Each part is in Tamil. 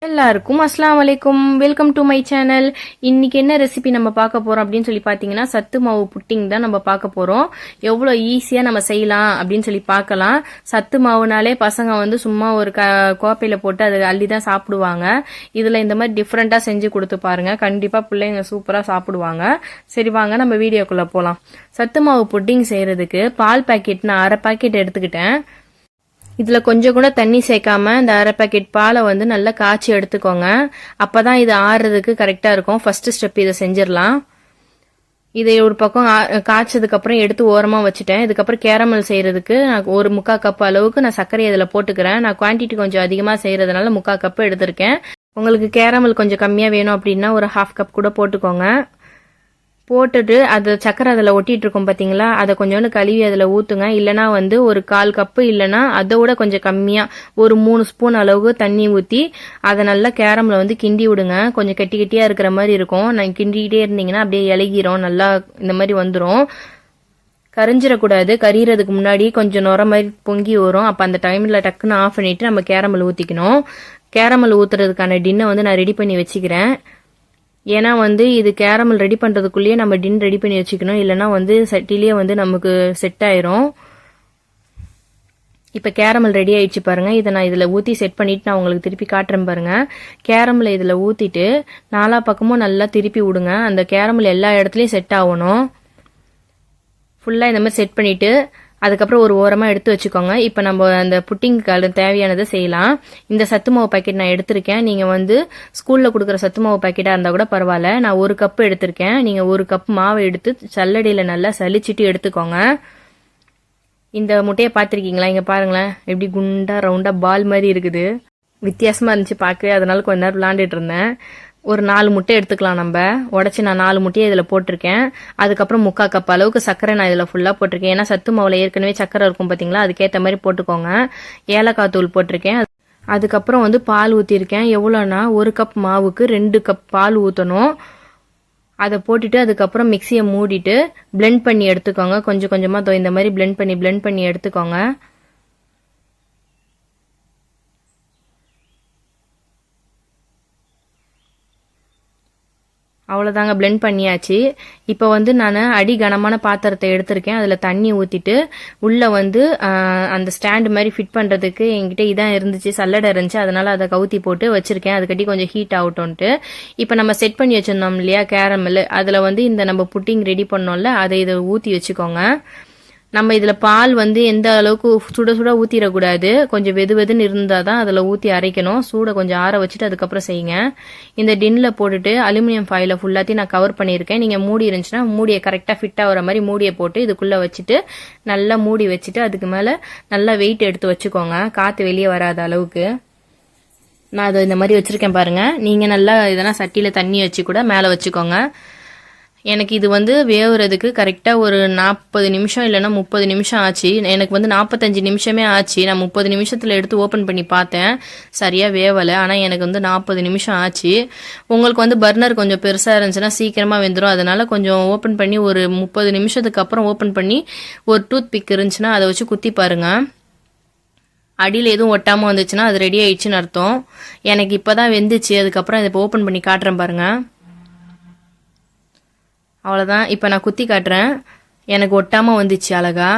எல்லாருக்கும் அஸ்லாம் வலைக்கும். Welcome to my channel. இன்னைக்கு என்ன ரெசிபி நம்ம பார்க்க போறோம் அப்படின்னு சொல்லி பாத்தீங்கன்னா சத்து மாவு புட்டிங் தான் நம்ம பார்க்க போறோம். எவ்வளவு ஈஸியா நம்ம செய்யலாம் அப்படின்னு சொல்லி பார்க்கலாம். சத்து மாவுனாலே பசங்க வந்து சும்மா ஒரு கோப்பையில போட்டு அதை அள்ளி தான் சாப்பிடுவாங்க. இதுல இந்த மாதிரி டிஃப்ரெண்டா செஞ்சு கொடுத்து பாருங்க, கண்டிப்பா பிள்ளைங்க சூப்பரா சாப்பிடுவாங்க. சரி வாங்க நம்ம வீடியோக்குள்ள போலாம். சத்து மாவு புட்டிங் செய்யறதுக்கு பால் பாக்கெட் நான் அரை பாக்கெட் எடுத்துக்கிட்டேன். இதுல கொஞ்சம் கூட தண்ணி சேர்க்காம இந்த அரை பாக்கெட் பாலை வந்து நல்லா காய்ச்சி எடுத்துக்கோங்க. அப்பதான் இது ஆறுறதுக்கு கரெக்டா இருக்கும். ஃபர்ஸ்ட் ஸ்டெப் இதை செஞ்சிடலாம். இதை ஒரு பக்கம் காய்ச்சதுக்கு அப்புறம் எடுத்து ஓரமா வச்சுட்டேன். இதுக்கப்புறம் கேரமல் செய்யறதுக்கு நான் ஒரு 3/4 கப் அளவுக்கு நான் சர்க்கரை இதுல போட்டுக்கிறேன். நான் குவான்டிட்டி கொஞ்சம் அதிகமா செய்யறதுனால 3/4 கப் எடுத்திருக்கேன். உங்களுக்கு கேரமல் கொஞ்சம் கம்மியா வேணும் அப்படின்னா ஒரு 1/2 கப் கூட போட்டுக்கோங்க. போட்டுட்டு அது சக்கரை அதில் ஒட்டிட்டு இருக்கும் பார்த்தீங்களா, அதை கொஞ்சோண்டு கழுவி அதில் ஊற்றுங்க. இல்லைனா வந்து ஒரு 1/4 கப்பு இல்லைனா அதை விட கொஞ்சம் கம்மியாக ஒரு 3 ஸ்பூன் அளவுக்கு தண்ணி ஊற்றி அதை நல்லா கேரமில் வந்து கிண்டி விடுங்க. கொஞ்சம் கெட்டி கெட்டியாக இருக்கிற மாதிரி இருக்கும். நான் கிண்டிக்கிட்டே இருந்தீங்கன்னா அப்படியே இலகிரும், நல்லா இந்த மாதிரி வந்துடும். கரிஞ்சிடக்கூடாது. கரிகிறதுக்கு முன்னாடி கொஞ்சம் நுர மாதிரி பொங்கி வரும். அப்போ அந்த டைமில் டக்குன்னு ஆஃப் பண்ணிவிட்டு நம்ம கேரமல் ஊற்றிக்கணும். கேரமல் ஊற்றுறதுக்கான டின்னை வந்து நான் ரெடி பண்ணி வச்சுக்கிறேன். ஏன்னா வந்து இது கேரமல் ரெடி பண்ணுறதுக்குள்ளேயே நம்ம டின் ரெடி பண்ணி வச்சுக்கணும். இல்லைனா வந்து சட்டிலேயே வந்து நமக்கு செட் ஆயிரும். இப்போ கேரமல் ரெடி ஆயிடுச்சு பாருங்க. இதை நான் இதில் ஊற்றி செட் பண்ணிட்டு நான் உங்களுக்கு திருப்பி காட்டுறேன் பாருங்க. கேரமலை இதில் ஊற்றிட்டு நாலா பக்கமும் நல்லா திருப்பி விடுங்க. அந்த கேரமல் எல்லா இடத்துலையும் செட் ஆகணும். ஃபுல்லாக இந்த மாதிரி செட் பண்ணிட்டு அதுக்கப்புறம் ஒரு ஓரமாக எடுத்து வச்சுக்கோங்க. இப்போ நம்ம அந்த புட்டிங்க்கு தேவையானதை செய்யலாம். இந்த சத்து மாவு பாக்கெட் நான் எடுத்திருக்கேன். நீங்கள் வந்து ஸ்கூலில் கொடுக்குற சத்து மாவு பாக்கெட்டாக இருந்தால் கூட பரவாயில்ல. நான் 1 கப் எடுத்திருக்கேன். நீங்கள் 1 கப் மாவை எடுத்து சல்லடையில் நல்லா சலிச்சிட்டு எடுத்துக்கோங்க. இந்த முட்டையை பார்த்துருக்கீங்களா? இங்கே பாருங்களேன், எப்படி குண்டா ரவுண்டாக பால் மாதிரி இருக்குது. வித்தியாசமாக இருந்துச்சு பார்க்கவே, அதனால கொஞ்ச நேரம் விளாண்டுட்டு இருந்தேன். ஒரு 4 முட்டை எடுத்துக்கலாம். நம்ம உடச்சி நான் 4 முட்டையை இதில் போட்டிருக்கேன். அதுக்கப்புறம் 3/4 கப் அளவுக்கு சர்க்கரை நான் இதில் ஃபுல்லாக போட்டிருக்கேன். ஏன்னா சத்து மாவில் ஏற்கனவே சர்க்கரை இருக்கும் பார்த்தீங்களா, அதுக்கேற்ற மாதிரி போட்டுக்கோங்க. ஏலக்காய் தூள் போட்டிருக்கேன். அதுக்கப்புறம் வந்து பால் ஊற்றிருக்கேன். எவ்வளோனா 1 கப் மாவுக்கு 2 கப் பால் ஊற்றணும். அதை போட்டுட்டு அதுக்கப்புறம் மிக்சியை மூடிட்டு பிளெண்ட் பண்ணி எடுத்துக்கோங்க. கொஞ்சம் கொஞ்சமாக இந்த மாதிரி பிளெண்ட் பண்ணி எடுத்துக்கோங்க. அவ்வளோதாங்க, பிளெண்ட் பண்ணியாச்சு. இப்போ வந்து நான் அடி கனமான பாத்திரத்தை எடுத்திருக்கேன். அதில் தண்ணி ஊற்றிட்டு உள்ளே வந்து அந்த ஸ்டாண்டு மாதிரி ஃபிட் பண்ணுறதுக்கு என்கிட்ட இதான் இருந்துச்சு, சல்லடை இருந்துச்சு. அதனால அதை கவுத்தி போட்டு வச்சிருக்கேன். அதுக்கட்டி கொஞ்சம் ஹீட் ஆகட்டும்ட்டு. இப்போ நம்ம செட் பண்ணி வச்சிருந்தோம் இல்லையா கேரமல், அதில் வந்து இந்த நம்ம புட்டிங் ரெடி பண்ணோம்ல, அதை இதை ஊற்றி வச்சுக்கோங்க. நம்ம இதில் பால் வந்து எந்த அளவுக்கு சுட சுட ஊற்றிடக்கூடாது. கொஞ்சம் வெதுன்னு இருந்தால் தான் அதில் ஊற்றி அரைக்கணும். சூடை கொஞ்சம் ஆற வச்சுட்டு அதுக்கப்புறம் செய்யுங்க. இந்த டின்னில் போட்டுட்டு அலுமினியம் ஃபாயிலை ஃபுல்லாத்தையும் நான் கவர் பண்ணியிருக்கேன். நீங்கள் மூடி இருந்துச்சுன்னா மூடியை கரெக்டாக ஃபிட் ஆகிற மாதிரி மூடியை போட்டு இதுக்குள்ளே வச்சுட்டு நல்லா மூடி வச்சுட்டு அதுக்கு மேலே நல்லா வெயிட் எடுத்து வச்சுக்கோங்க, காற்று வெளியே வராத அளவுக்கு. நான் அதை இந்த மாதிரி வச்சுருக்கேன் பாருங்கள். நீங்கள் நல்லா இதெல்லாம் சட்டியில் தண்ணி வச்சு கூட மேலே வச்சுக்கோங்க. எனக்கு இது வந்து வேவுறதுக்கு கரெக்டாக ஒரு 40 நிமிஷம் இல்லைன்னா 30 நிமிஷம் ஆச்சு. எனக்கு வந்து 45 நிமிஷமே ஆச்சு. நான் 30 நிமிஷத்தில் எடுத்து ஓப்பன் பண்ணி பார்த்தேன், சரியாக வேவலை. ஆனால் எனக்கு வந்து 40 நிமிஷம் ஆச்சு. உங்களுக்கு வந்து பர்னர் கொஞ்சம் பெருசாக இருந்துச்சுன்னா சீக்கிரமாக வெந்துடும். அதனால கொஞ்சம் ஓப்பன் பண்ணி ஒரு 30 நிமிஷத்துக்கு அப்புறம் ஓப்பன் பண்ணி ஒரு டூத் பிக் இருந்துச்சுன்னா அதை வச்சு குத்தி பாருங்க. அடியில் எதுவும் ஒட்டாமல் வந்துச்சுன்னா அது ரெடி ஆயிடுச்சுன்னு அர்த்தம். எனக்கு இப்போ தான் வெந்துச்சு. அதுக்கப்புறம் இதை இப்போ ஓப்பன் பண்ணி காட்டுறேன் பாருங்கள். அவ்வளோதான். இப்போ நான் குத்தி காட்டுறேன். எனக்கு ஒட்டாமல் வந்துச்சு அழகா.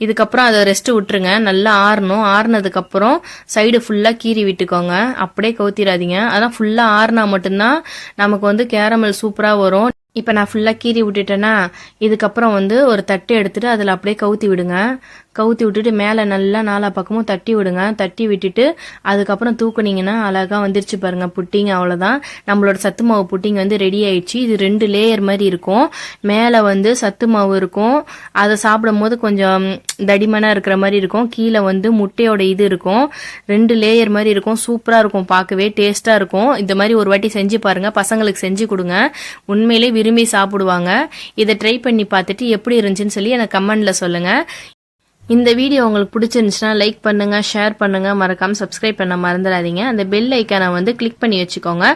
இதுக்கப்புறம் அதை ரெஸ்ட்டு விட்டுருங்க, நல்லா ஆறணும். ஆறுனதுக்கப்புறம் சைடு ஃபுல்லாக கீறி விட்டுக்கோங்க, அப்படியே கவுத்திடாதீங்க. அதான் ஃபுல்லாக ஆறுனா மட்டும்தான் நமக்கு வந்து கேரமல் சூப்பராக வரும். இப்போ நான் ஃபுல்லாக கீறி விட்டுட்டேன்னா இதுக்கப்புறம் வந்து ஒரு தட்டு எடுத்துகிட்டு அதில் அப்படியே கவுத்தி விடுங்க. கவுத்தி விட்டுட்டு மேலே நல்லா நாலா பக்கமும் தட்டி விடுங்க. தட்டி விட்டுட்டு அதுக்கப்புறம் தூக்குனீங்கன்னா அழகாக வந்துருச்சு பாருங்க புட்டிங். அவ்வளோதான், நம்மளோட சத்து மாவு புட்டிங் வந்து ரெடி ஆயிடுச்சு. இது 2 லேயர் மாதிரி இருக்கும். மேலே வந்து சத்து மாவு இருக்கும், அதை சாப்பிடும் போது கொஞ்சம் தடிமனாக இருக்கிற மாதிரி இருக்கும். கீழே வந்து முட்டையோட இது இருக்கும். 2 லேயர் மாதிரி இருக்கும். சூப்பராக இருக்கும், பார்க்கவே டேஸ்ட்டாக இருக்கும். இந்த மாதிரி ஒரு வாட்டி செஞ்சு பாருங்க, பசங்களுக்கு செஞ்சு கொடுங்க, உண்மையிலே விரும்பி சாப்பிடுவாங்க. இதை ட்ரை பண்ணி பார்த்துட்டு எப்படி இருந்துச்சுன்னு சொல்லி எனக்கு கமெண்ட்ல சொல்லுங்க. இந்த வீடியோ உங்களுக்கு பிடிச்சிருந்துச்சுன்னா லைக் பண்ணுங்க, ஷேர் பண்ணுங்க, மறக்காம சப்ஸ்கிரைப் பண்ண மறந்துடாதீங்க. அந்த பெல் ஐக்கானை வந்து கிளிக் பண்ணி வச்சுக்கோங்க.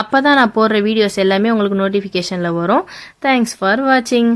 அப்பதான் நான் போடுற வீடியோஸ் எல்லாமே உங்களுக்கு நோட்டிஃபிகேஷன்ல வரும். தேங்க்ஸ் ஃபார் வாட்சிங்.